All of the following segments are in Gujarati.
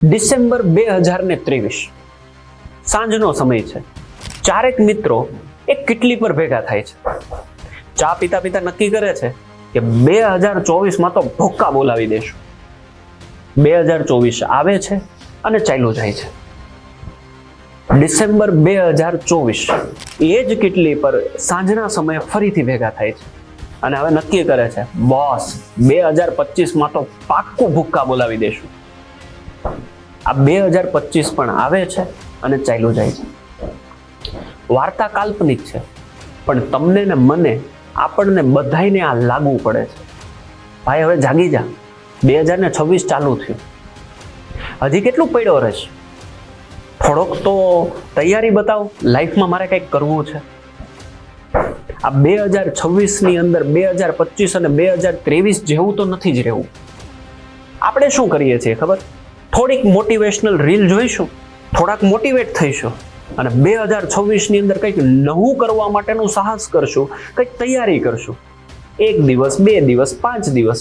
ડિસેમ્બર 2023 સાંજનો સમય છે. ચારેક મિત્રો એક કિટલી પર ભેગા થાય છે. ચા પીતા પીતા નક્કી કરે છે કે 2024માં તો ભોક્કા બોલાવી દેશું. 2024 આવે છે અને ચાલ્યું જાય છે. ડિસેમ્બર 2024 એ જ કિટલી પર સાંજના સમયે ફરીથી ભેગા થાય છે અને હવે નક્કી કરે છે, બોસ 2025માં તો પાક્કું ભૂક્કા બોલાવી દેશું. આ 2025 પણ આવે છે અને ચાલ્યું જાય છે. વાર્તા કાલ્પનિક છે, પણ તમને ને મને, આપણને બધાયને આ લાગુ પડે છે. ભાઈ હવે જાગી જા, 2026 ચાલુ થયું, હજી કેટલું પડ્યો રહેશે? થોડોક તો તૈયારી બતાવો, લાઈફમાં મારે કંઈક કરવું છે. આ 2026ની અંદર 2025 અને 2023 જેવું તો નથી જ રહેવું. આપણે શું કરીએ છીએ ખબર? થોડીક મોટિવેશનલ રીલ જોઈશું, થોડાક મોટિવેટ થઈશું અને 2026ની અંદર કંઈક નવું કરવા માટેનું સાહસ કરશું, કંઈક તૈયારી કરશું. 1 દિવસ, 2 દિવસ, 5 દિવસ,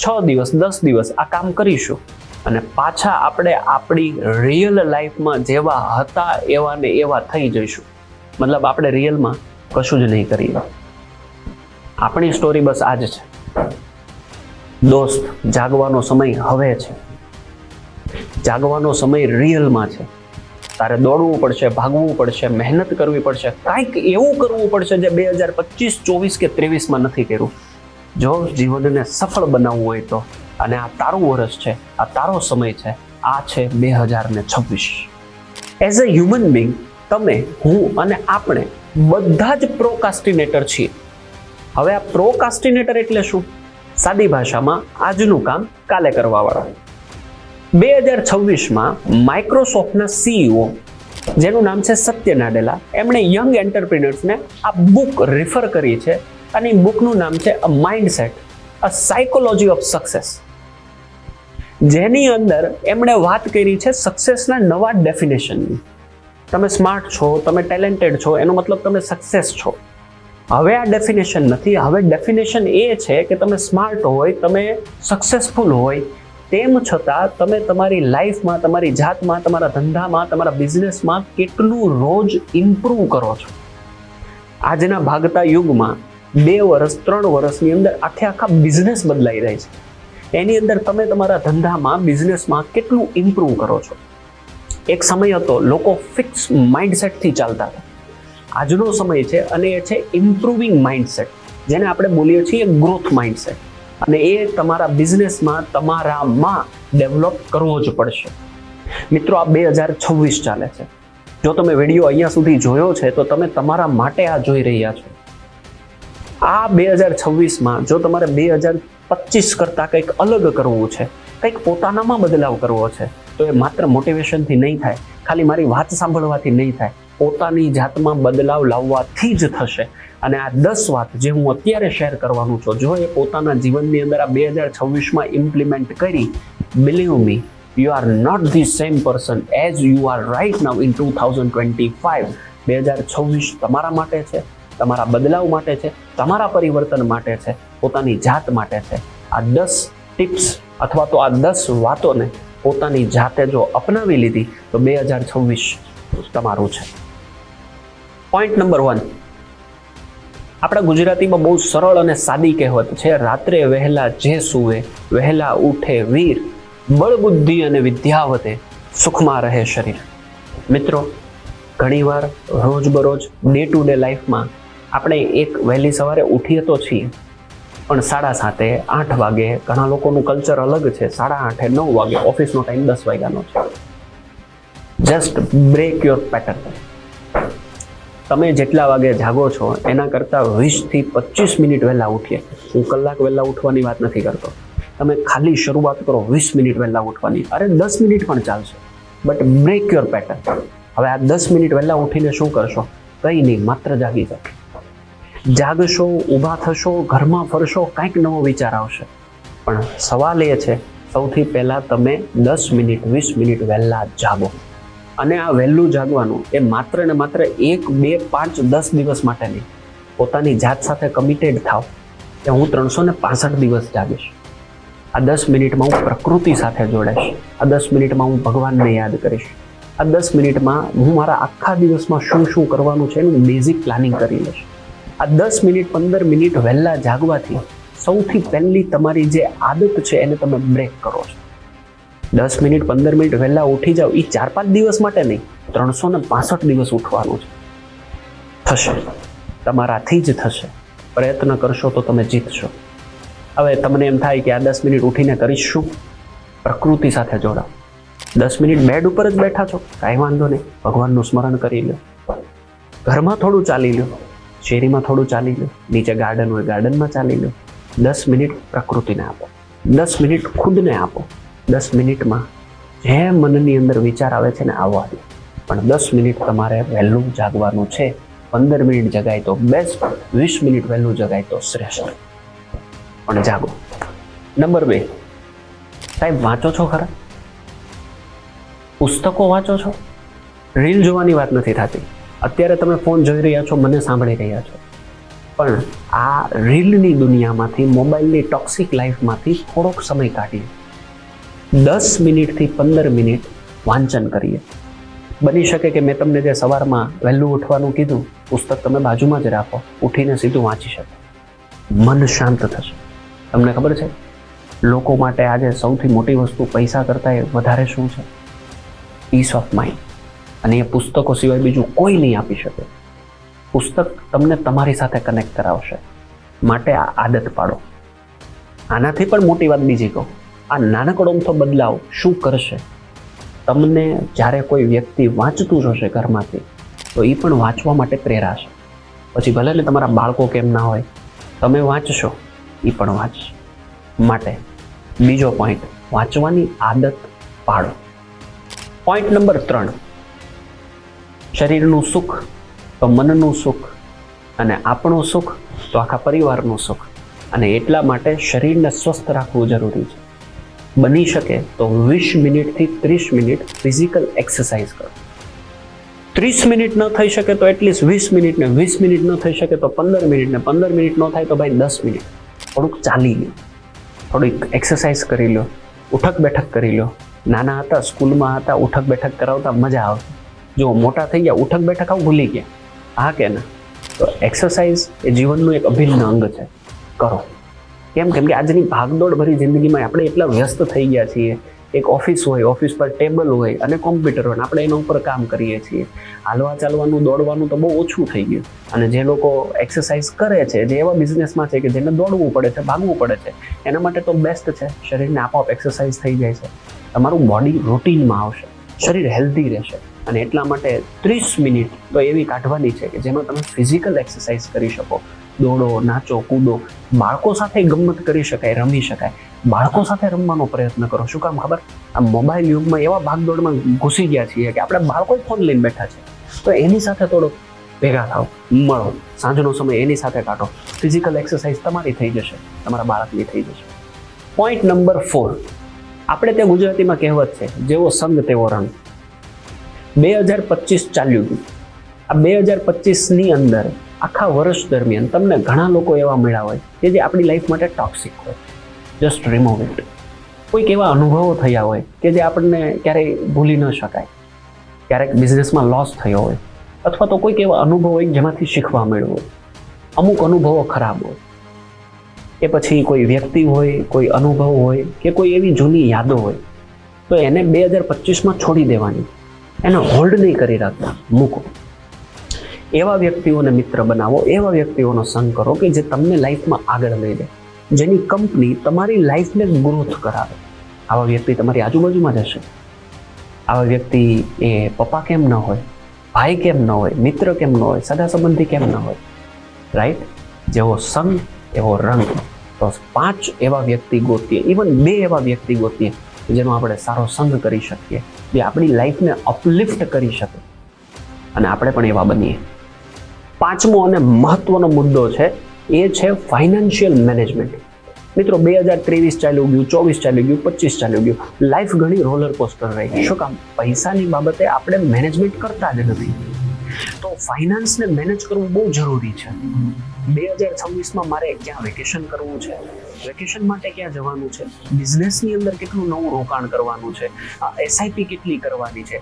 6 દિવસ, 10 દિવસ આ કામ કરીશું અને પાછા આપણે આપણી રિયલ લાઈફમાં જેવા હતા એવા ને એવા થઈ જઈશું. મતલબ આપણે રિયલમાં કશું જ નહીં કરીએ. આપણી સ્ટોરી બસ આ જ છે. દોસ્ત, જાગવાનો સમય હવે છે. જાગવાનો સમય રિયલમાં છે. તારે દોડવું પડશે, ભાગવું પડશે, મહેનત કરવી પડશે, કાંઈક એવું કરવું પડશે જે 2025, 24 કે 23માં નથી કર્યું. જો જીવનને સફળ બનાવવું હોય તો, અને આ તારું વર્ષ છે, આ તારો સમય છે, આ છે 2026. એઝ અ હ્યુમન બિંગ, તમે, હું અને આપણે બધા જ પ્રોકાસ્ટિનેટર છીએ. હવે આ પ્રોકાસ્ટિનેટર એટલે શું? સાદી ભાષામાં આજનું કામ કાલે કરવાવાળા. 2026માં માઇક્રોસોફ્ટના CEO, જેનું નામ છે સત્ય નાડેલા, એમણે યંગ એન્ટરપ્રિનર્સને આ બુક રિફર કરી છે અને એ બુકનું નામ છે a mindset, a psychology of success, જેની અંદર એમણે વાત કરી છે સક્સેસના નવા ડેફિનેશનની. તમે સ્માર્ટ છો, તમે ટેલેન્ટેડ છો, એનો મતલબ તમે સક્સેસ છો. હવે આ ડેફિનેશન નથી. હવે ડેફિનેશન એ છે કે તમે સ્માર્ટ હોય, તમે સક્સેસફુલ હોય, તેમ છતાં તમે તમારી લાઈફમાં, તમારી જાતમાં, તમારા ધંધામાં, તમારા બિઝનેસમાં કેટલું રોજ ઇમ્પ્રૂવ કરો છો. આજના ભાગતા યુગમાં 2 વર્ષ, 3 વર્ષની અંદર આખા બિઝનેસ બદલાઈ જાય છે. એની અંદર તમે તમારા ધંધામાં, બિઝનેસમાં કેટલું ઇમ્પ્રૂવ કરો છો. એક સમય હતો લોકો ફિક્સ માઇન્ડસેટથી ચાલતા હતા. આજનો સમય છે અને એ છે ઇમ્પ્રુવિંગ માઇન્ડસેટ, જેને આપણે બોલીએ છીએ ગ્રોથ માઇન્ડસેટ. અને એ તમારા બિઝનેસમાં, તમારામાં ડેવલપ કરવો જ પડશે. મિત્રો, આ 2026 ચાલે છે. જો તમે વિડીયો અહીંયા સુધી જોયો છે તો તમે તમારા માટે આ જોઈ રહ્યા છો. આ 2026માં જો તમારે 2025 કરતાં કંઈક અલગ કરવું છે, કંઈક પોતાનામાં બદલાવ કરવો છે, તો એ માત્ર મોટિવેશનથી નહીં થાય, ખાલી મારી વાત સાંભળવાથી નહીં થાય, પોતાની જાતમાં બદલાવ લાવવાથી જ થશે. અને આ 10 વાત જે હું અત્યારે શેર કરવાનું છું, જો એ પોતાના જીવનની અંદર આ 2026માં ઇમ્પ્લિમેન્ટ કરી, believe me, you are not the same person as you are right now in 2025. 2026 તમારા માટે છે, તમારા બદલાવ માટે છે, તમારા પરિવર્તન માટે છે, પોતાની જાત માટે છે. આ 10 ટિપ્સ અથવા તો આ 10 વાતોને પોતાની જાતે જો અપનાવી લીધી તો 2026 તમારું છે. Point number 1. આપણા ગુજરાતીમાં બહુ સરળ અને સાદી કહેવત છે, રાત્રે વહેલા જે સૂવે, વહેલા ઉઠે વીર, બળ બુદ્ધિ અને વિદ્યા વધે, સુખમાં રહે શરીર. મિત્રો, ઘણીવાર રોજબરોજ ડે ટુ ડે લાઈફમાં આપણે એક વહેલી સવારે ઉઠીએ તો છીએ, પણ 7:30, 8 વાગે, ઘણા લોકોનું કલ્ચર અલગ છે, 8:30, 9 વાગે, ઓફિસનો ટાઈમ 10 વાગ્યાનો છે. Just break your pattern. તમે જેટલા વાગે જાગો છો એના કરતાં 20 થી 25 મિનિટ વહેલા ઉઠીએ. હું કલાક વહેલા ઉઠવાની વાત નથી કરતો. તમે ખાલી શરૂઆત કરો 20 મિનિટ વહેલા ઉઠવાની. અરે 10 મિનિટ પણ ચાલશે, બટ બ્રેક યોર પેટર્ન. હવે આ 10 મિનિટ વહેલા ઉઠીને શું કરશો? કંઈ નહીં, માત્ર જાગી જાઓ. જાગશો, ઊભા થશો, ઘરમાં ફરશો, કંઈક નવો વિચાર આવશે. પણ સવાલ એ છે, સૌથી પહેલાં તમે 10 મિનિટ, 20 મિનિટ વહેલા જાગો. અને આ વહેલું જાગવાનું એ માત્ર ને માત્ર 1, 2, 5, 10 દિવસ માટે નહીં. પોતાની જાત સાથે કમિટેડ થાવ કે હું 365 દિવસ જાગીશ. આ 10 મિનિટમાં હું પ્રકૃતિ સાથે જોડાઈશ, આ 10 મિનિટમાં હું ભગવાનને યાદ કરીશ, આ 10 મિનિટમાં હું મારા આખા દિવસમાં શું શું કરવાનું છે એનું બેઝિક પ્લાનિંગ કરી લઈશ. આ 10 મિનિટ 15 મિનિટ વહેલા જાગવાથી સૌથી પહેલી તમારી જે આદત છે એને તમે બ્રેક કરો છો. 10 મિનિટ 15 મિનિટ વહેલા ઉઠી જાઓ, એ 4-5 દિવસ માટે નહીં, 365 દિવસ ઉઠવાનું છે. થશે, તમારાથી જ થશે. પ્રયત્ન કરશો તો તમે જીતશો. હવે તમને એમ થાય કે આ 10 મિનિટ ઉઠીને કરીશ શું? પ્રકૃતિ સાથે જોડાઓ. 10 મિનિટ બેડ ઉપર જ બેઠા છો, કાંઈ વાંધો નહીં, ભગવાનનું સ્મરણ કરી લો. ઘરમાં થોડું ચાલી લો, શેરીમાં થોડું ચાલી લો, નીચે ગાર્ડન હોય ગાર્ડનમાં ચાલી લો. 10 મિનિટ પ્રકૃતિને આપો, 10 મિનિટ ખુદને આપો. 10 મિનિટમાં જે મનની અંદર વિચાર આવે છે ને આવવા દો. પણ 10 મિનિટ તમારે વહેલું જાગવાનું છે. 15 મિનિટ જગાય તો બેસ્ટ, 20 મિનિટ વહેલું જગાય તો શ્રેષ્ઠ. પણ જાગો. નંબર 2, સાહેબ વાંચો છો ખરા? પુસ્તકો વાંચો છો? રીલ જોવાની વાત નથી થતી. અત્યારે તમે ફોન જોઈ રહ્યા છો, મને સાંભળી રહ્યા છો, પણ આ રીલની દુનિયામાંથી, મોબાઈલની ટોક્સિક લાઈફમાંથી થોડોક સમય કાઢીએ. 10 મિનિટથી 15 મિનિટ વાંચન કરીએ. બની શકે કે મેં તમને જે સવારમાં વહેલું ઉઠવાનું કીધું, પુસ્તક તમે બાજુમાં જ રાખો, ઉઠીને સીધું વાંચી શકો. મન શાંત થશે. તમને ખબર છે લોકો માટે આજે સૌથી મોટી વસ્તુ પૈસા કરતાં વધારે શું છે? Peace of mind. અને એ પુસ્તકો સિવાય બીજું કોઈ નહીં આપી શકે. પુસ્તક તમને તમારી સાથે કનેક્ટ કરાવશે. માટે આ આદત પાડો. આનાથી પણ મોટી વાત બીજી કહું, આ નાનકડો અમથો બદલાવ શું કરશે? તમને જ્યારે કોઈ વ્યક્તિ વાંચતું જોશે ઘરમાંથી, તો એ પણ વાંચવા માટે પ્રેરાશે. પછી ભલે ને તમારા બાળકો કેમ ના હોય, તમે વાંચશો, એ પણ વાંચશે. માટે બીજો પોઈન્ટ, વાંચવાની આદત પાડો. પોઈન્ટ નંબર 3, શરીરનું સુખ તો મનનું સુખ, અને આપણું સુખ તો આખા પરિવારનું સુખ. અને એટલા માટે શરીરને સ્વસ્થ રાખવું જરૂરી છે. બની શકે તો 20 મિનિટથી 30 મિનિટ ફિઝિકલ એક્સરસાઇઝ કરો. 30 મિનિટ ન થઈ શકે તો એટલીસ્ટ 20 મિનિટ ને 20 મિનિટ ન થઈ શકે તો 15 મિનિટ ને 15 મિનિટ ન થાય તો ભાઈ 10 મિનિટ થોડુંક ચાલી લો, થોડીક એક્સરસાઇઝ કરી લો, ઉઠક બેઠક કરી લો. નાના હતા, સ્કૂલમાં હતા, ઉઠક બેઠક કરાવતા મજા આવતી. જો મોટા થઈ ગયા, ઉઠક બેઠક આવું ભૂલી ગયા, હા કે ના? તો એક્સરસાઇઝ એ જીવનનું એક અભિન્ન અંગ છે. કરો. કેમ કે આજની ભાગદોડ ભરી જિંદગીમાં આપણે એટલા વ્યસ્ત થઈ ગયા છીએ. એક ઓફિસ હોય, ઓફિસ પર ટેબલ હોય અને કોમ્પ્યુટર હોય, આપણે એના ઉપર કામ કરીએ છીએ. હાલવા ચાલવાનું, દોડવાનું તો બહુ ઓછું થઈ ગયું. અને જે લોકો એક્સરસાઇઝ કરે છે, જે એવા બિઝનેસમાં છે કે જેને દોડવું પડે છે, ભાગવું પડે છે, એના માટે તો બેસ્ટ છે. શરીરને આપોઆપ એક્સરસાઇઝ થઈ જાય છે, તમારું બોડી રૂટીનમાં આવશે, શરીર હેલ્ધી રહેશે. અને એટલા માટે 30 મિનિટ તો એવી કાઢવાની છે કે જેમાં તમે ફિઝિકલ એક્સરસાઇઝ કરી શકો. દોડો, નાચો, કૂદો. બાળકો સાથે ગમત કરી શકાય, રમી શકાય. બાળકો સાથે રમવાનો પ્રયત્ન કરો. શું કામ ખબર? આ મોબાઈલ યુગમાં એવા ભાગદોડમાં ઘૂસી ગયા છીએ કે આપણે બાળકો ફોન લઈને બેઠા છે. તો એની સાથે થોડો ભેગા થાવ, મળો, સાંજનો સમય એની સાથે કાઢો. ફિઝિકલ એક્સરસાઇઝ તમારી થઈ જશે, તમારા બાળકની થઈ જશે. પોઈન્ટ નંબર 4, આપણે ત્યાં ગુજરાતીમાં કહેવત છે, જેવો સંગ તેવો રંગ. 2025 ચાલ્યું ગયું. આ 2025ની અંદર આખા વર્ષ દરમિયાન તમને ઘણા લોકો એવા મળ્યા હોય કે જે આપણી લાઈફ માટે ટોક્સિક હોય. Just remove it. કોઈક એવા અનુભવો થયા હોય કે જે આપણને ક્યારેય ભૂલી ન શકાય. ક્યારેક બિઝનેસમાં લોસ થયો હોય, અથવા તો કોઈક એવા અનુભવ હોય જેમાંથી શીખવા મળ્યું હોય. અમુક અનુભવો ખરાબ હોય, કે પછી કોઈ વ્યક્તિ હોય, કોઈ અનુભવ હોય, કે કોઈ એવી જૂની યાદો હોય, તો એને 2025માં છોડી દેવાની. એને હોલ્ડ નહીં કરી રાખતા, મૂકો. એવા વ્યક્તિઓને મિત્ર બનાવો, એવા વ્યક્તિઓનો સંગ કરો કે જે તમને લાઈફમાં આગળ લઈ જાય, જેની કંપની તમારી લાઈફને ગ્રોથ કરાવે. આવા વ્યક્તિ તમારી આજુબાજુમાં જ હશે. આવા વ્યક્તિ એ પપ્પા કેમ ન હોય, ભાઈ કેમ ન હોય, મિત્ર કેમ ન હોય, સગા સંબંધી કેમ ન હોય, રાઈટ? જેવો સંગ એવો રંગ. તો 5 એવા વ્યક્તિ ગોતીએ, ઇવન 2 એવા વ્યક્તિ ગોતીએ જેનો આપણે સારો સંગ કરી શકીએ, જે આપણી લાઈફને અપલિફ્ટ કરી શકે, અને આપણે પણ એવા બનીએ. 5મો અને મહત્વનો મુદ્દો છે, એ છે ફાઇનાન્શિયલ મેનેજમેન્ટ. મિત્રો, 2023 ચાલ્યું ગયું, 24 ચાલ્યું ગયું, 25 ચાલ્યું ગયું. લાઈફ ઘણી રોલર કોસ્ટર રહી. શું કામ? પૈસાની બાબતે આપણે મેનેજમેન્ટ કરતા જ નથી. તો ફાઇનાન્સને મેનેજ કરવું બહુ જરૂરી છે. 2026માં મારે ક્યાં વેકેશન કરવું છે, વેકેશન માટે ક્યાં જવાનું છે, બિઝનેસની અંદર કેટલું નવું રોકાણ કરવાનું છે, એસઆઈપી કેટલી કરવાની છે,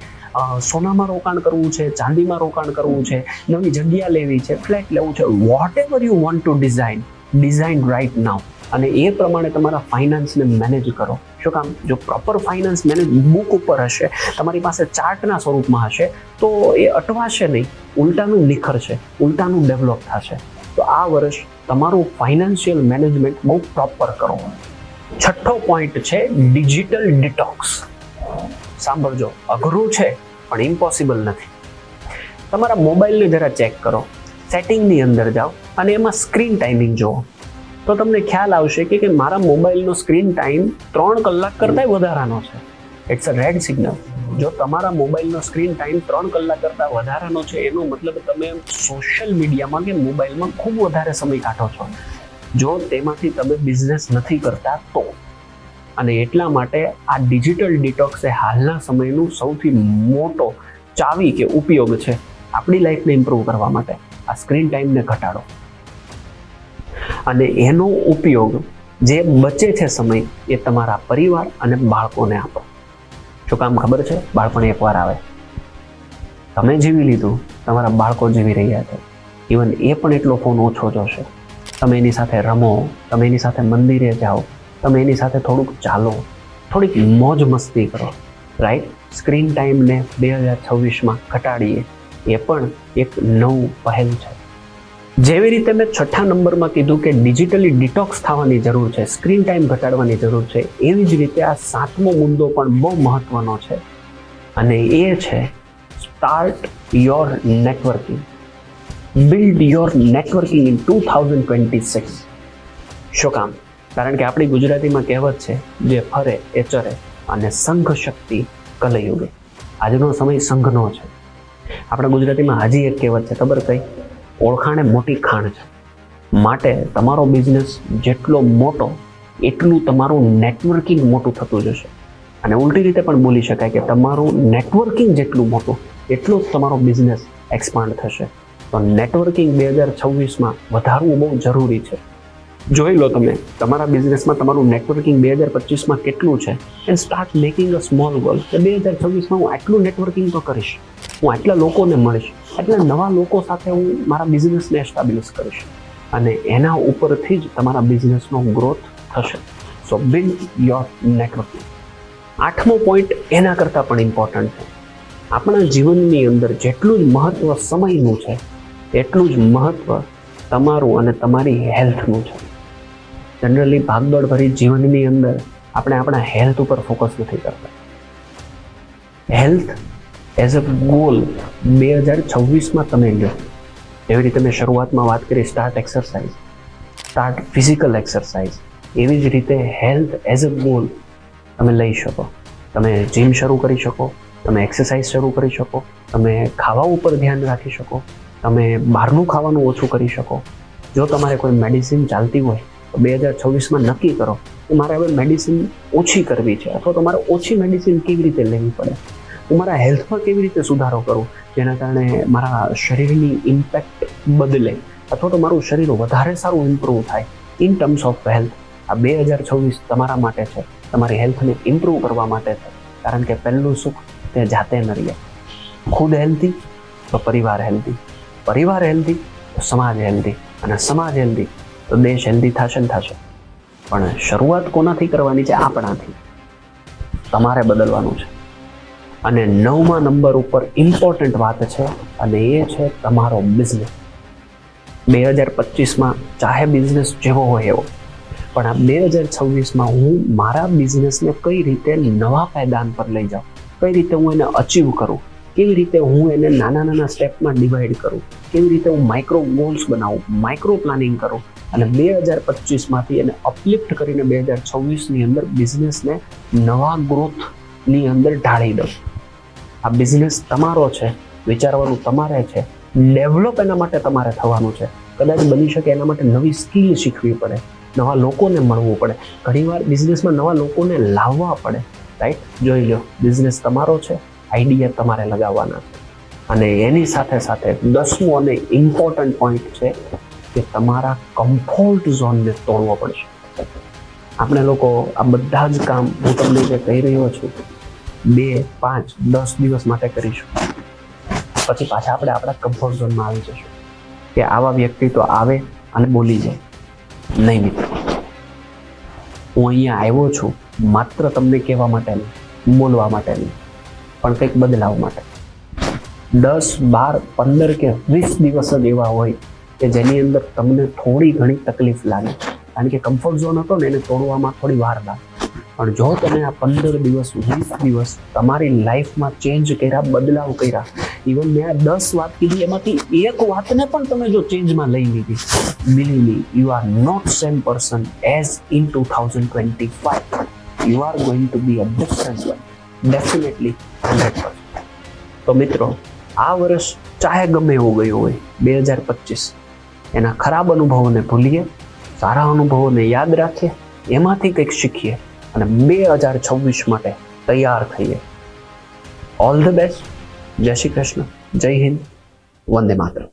સોનામાં રોકાણ કરવું છે, ચાંદીમાં રોકાણ કરવું છે, નવી જગ્યા લેવી છે, ફ્લેટ લેવું છે, whatever you want to design right now. અને એ પ્રમાણે તમારા ફાઇનાન્સને મેનેજ કરો. શું કામ? જો પ્રોપર ફાઇનાન્સ મેનેજ બુક ઉપર હશે, તમારી પાસે ચાર્ટના સ્વરૂપમાં હશે, તો એ અટવાશે નહીં, ઉલટાનું નિખરશે, ઉલટાનું ડેવલપ થશે. તો આ વર્ષ તમારું ફાઇનાન્શિયલ મેનેજમેન્ટ બહુ પ્રોપર કરો. 6થો પોઈન્ટ છે ડિજિટલ ડિટોક્સ. સાંભળજો, અઘરું છે પણ ઇમ્પોસિબલ નથી. તમારા મોબાઈલને જરા ચેક કરો, સેટિંગની અંદર જાઓ અને એમાં સ્ક્રીન ટાઈમિંગ જુઓ, તો તમને ખ્યાલ આવશે કે મારા મોબાઈલનો સ્ક્રીન ટાઈમ 3 કલાક કરતાં વધારાનો છે. It's a red signal. જો તમારા મોબાઈલનો સ્ક્રીન ટાઈમ 3 કલાક કરતાં વધારાનો છે, એનો મતલબ તમે સોશિયલ મીડિયામાં કે મોબાઈલમાં ખૂબ વધારે સમય કાઢો છો. જો તેમાંથી તમે બિઝનેસ નથી કરતા તો. અને એટલા માટે આ ડિજિટલ ડિટોક્સ એ હાલના સમયનું સૌથી મોટો ચાવી કે ઉપયોગ છે આપણી લાઈફને ઇમ્પ્રૂવ કરવા માટે. આ સ્ક્રીન ટાઈમને ઘટાડો અને એનો ઉપયોગ જે બચે છે સમય એ તમારા પરિવાર અને બાળકોને આપો. શું કામ ખબર છે? બાળપણ એકવાર આવે, તમે જીવી લીધું, તમારા બાળકો જીવી રહ્યા છે. ઇવન એ પણ એટલો ફોન ઓછો જોશે. તમે એની સાથે રમો, તમે એની સાથે મંદિરે જાઓ, તમે એની સાથે થોડુંક ચાલો, થોડીક મોજ મસ્તી કરો. રાઈટ? સ્ક્રીન ટાઈમને 2026માં ઘટાડીએ, એ પણ એક નવું પહેલ છે. જેવી રીતે મેં 6થા નંબરમાં કીધું કે ડિજિટલી ડિટોક્સ થવાની જરૂર છે, સ્ક્રીન ટાઈમ ઘટાડવાની જરૂર છે, એવી જ રીતે આ 7મો મુદ્દો પણ બહુ મહત્વનો છે અને એ છે start your networking. Build your networking in 2026. શું કામ? કારણ કે આપણી ગુજરાતીમાં કહેવત છે, જે ફરે એ ચરે અને સંઘ શક્તિ કલયુગે. આજનો સમય સંઘનો છે. આપણા ગુજરાતીમાં હજી એક કહેવત છે, ખબર કઈ? ઓળખાણે મોટી ખાણ છે. માટે તમારો બિઝનેસ જેટલો મોટો એટલું તમારું નેટવર્કિંગ મોટું થતું જશે. અને ઉલટી રીતે પણ બોલી શકાય કે તમારું નેટવર્કિંગ જેટલું મોટું એટલું જ તમારો બિઝનેસ એક્સપાન્ડ થશે. તો નેટવર્કિંગ 2026માં વધારવું બહુ જરૂરી છે. જોઈ લો તમે તમારા બિઝનેસમાં તમારું નેટવર્કિંગ 2025માં કેટલું છે, and start making a small goal. કે 2026માં હું આટલું નેટવર્કિંગ તો કરીશ, હું આટલા લોકોને મળીશ, આટલા નવા લોકો સાથે હું મારા બિઝનેસને એસ્ટાબ્લિશ કરીશ અને એના ઉપરથી જ તમારા બિઝનેસનો ગ્રોથ થશે. સો બિલ્ડ યોર નેટવર્કિંગ. 8મો પોઈન્ટ એના કરતાં પણ ઇમ્પોર્ટન્ટ છે. આપણા જીવનની અંદર જેટલું જ મહત્વ સમયનું છે, એટલું જ મહત્વ તમારું અને તમારી હેલ્થનું છે. જનરલી ભાગદોડ ભરી જીવનની અંદર આપણે આપણા હેલ્થ ઉપર ફોકસ નથી કરતા. હેલ્થ એઝ અ ગોલ 2026માં તમે લો. એવી રીતે મેં શરૂઆતમાં વાત કરી, start exercise, start physical exercise. એવી જ રીતે હેલ્થ એઝ અ ગોલ તમે લઈ શકો. તમે જીમ શરૂ કરી શકો, તમે એક્સરસાઇઝ શરૂ કરી શકો, તમે ખાવા ઉપર ધ્યાન રાખી શકો, તમે બહારનું ખાવાનું ઓછું કરી શકો. જો તમારે કોઈ મેડિસિન ચાલતી હોય તો 2026માં નક્કી કરો કે મારે હવે મેડિસિન ઓછી કરવી છે, અથવા તો મારે ઓછી મેડિસિન કેવી રીતે લેવી પડે, હું મારા હેલ્થમાં કેવી રીતે સુધારો કરું જેના કારણે મારા શરીરની ઇમ્પેક્ટ બદલે, અથવા તો મારું શરીર વધારે સારું ઇમ્પ્રૂવ થાય ઇન ટર્મ્સ ઓફ હેલ્થ. આ 2026 તમારા માટે છે, તમારી હેલ્થને ઇમ્પ્રૂવ કરવા માટે છે. કારણ કે પહેલું સુખ તે જાતે નરીએ. ખુદ હેલ્ધી તો પરિવાર હેલ્ધી, પરિવાર હેલ્ધી તો સમાજ હેલ્ધી, અને સમાજ હેલ્ધી તો દેશ હેલ્ધી થશે ને થશે. પણ શરૂઆત કોનાથી કરવાની છે? આપણાથી. તમારે બદલવાનું છે. અને 9મા નંબર ઉપર ઇમ્પોર્ટન્ટ વાત છે અને એ છે તમારો બિઝનેસ. 2025માં ચાહે બિઝનેસ જેવો હોય એવો, પણ આ 2026માં હું મારા બિઝનેસને કઈ રીતે નવા પાયદાન પર લઈ જાઉં, કઈ રીતે હું એને અચીવ કરું, કેવી રીતે હું એને નાના નાના સ્ટેપમાં ડિવાઈડ કરું, કેવી રીતે હું માઇક્રો ગોલ્સ બનાવું, માઇક્રો પ્લાનિંગ કરું અને 2025માંથી એને અપલિફ્ટ કરીને 2026ની અંદર બિઝનેસને નવા ગ્રોથની અંદર ઢાળી દઉં. આ બિઝનેસ તમારો છે, વિચારવાનું તમારે છે, ડેવલપ એના માટે તમારે થવાનું છે. કદાચ બની શકે એના માટે નવી સ્કિલ શીખવી પડે, નવા લોકોને મળવું પડે, ઘણીવાર બિઝનેસમાં નવા લોકોને લાવવા પડે. રાઈટ? જોઈ લો, બિઝનેસ તમારો છે, આઈડિયા તમારે લગાવવાના છે. અને એની સાથે સાથે 10મો અને ઇમ્પોર્ટન્ટ પોઈન્ટ છે કે તમારા કમ્ફર્ટ ઝોનને તોડવો પડશે. આપણે લોકો આ બધા જ કામ હું તમને જે કહી રહ્યો છું 2, 5, 10 દિવસ માટે કરીશું, પછી પાછા આપણે આપણા કમ્ફર્ટ ઝોનમાં આવી જશું કે આવા વ્યક્તિ તો આવે અને બોલી જાય. નહીં મિત્રો, હું અહીંયા આવ્યો છું માત્ર તમને કહેવા માટે નહીં, બોલવા માટે નહીં, પણ કંઈક બદલાવ માટે. 10, 12, 15 કે 20 દિવસ જ એવા હોય કે જેની અંદર તમને થોડી ઘણી તકલીફ લાગે, કારણ કે કમ્ફર્ટ ઝોન હતો ને એને તોડવામાં થોડી વાર લાગે. પણ જો તમે આ 15 દિવસ 20 દિવસ તમારી લાઈફમાં ચેન્જ કર્યા, બદલાવ કર્યા, ઇવન મેં આ 10 વાત કીધી એમાંથી એક વાતને પણ તમે જો ચેન્જમાં લઈ લીધી, believe me, you are not same person as in 2025. You are going to be a different one, definitely 100%. તો મિત્રો, આ વર્ષ ચાહે ગમે એવું ગયું હોય, 2025, એના ખરાબ અનુભવોને ભૂલીએ, સારા અનુભવોને યાદ રાખીએ, એમાંથી કંઈક શીખીએ અને 2026 માટે તૈયાર થઈએ. All the best. જય શ્રી કૃષ્ણ, જય હિન્દ, વંદે માતરમ.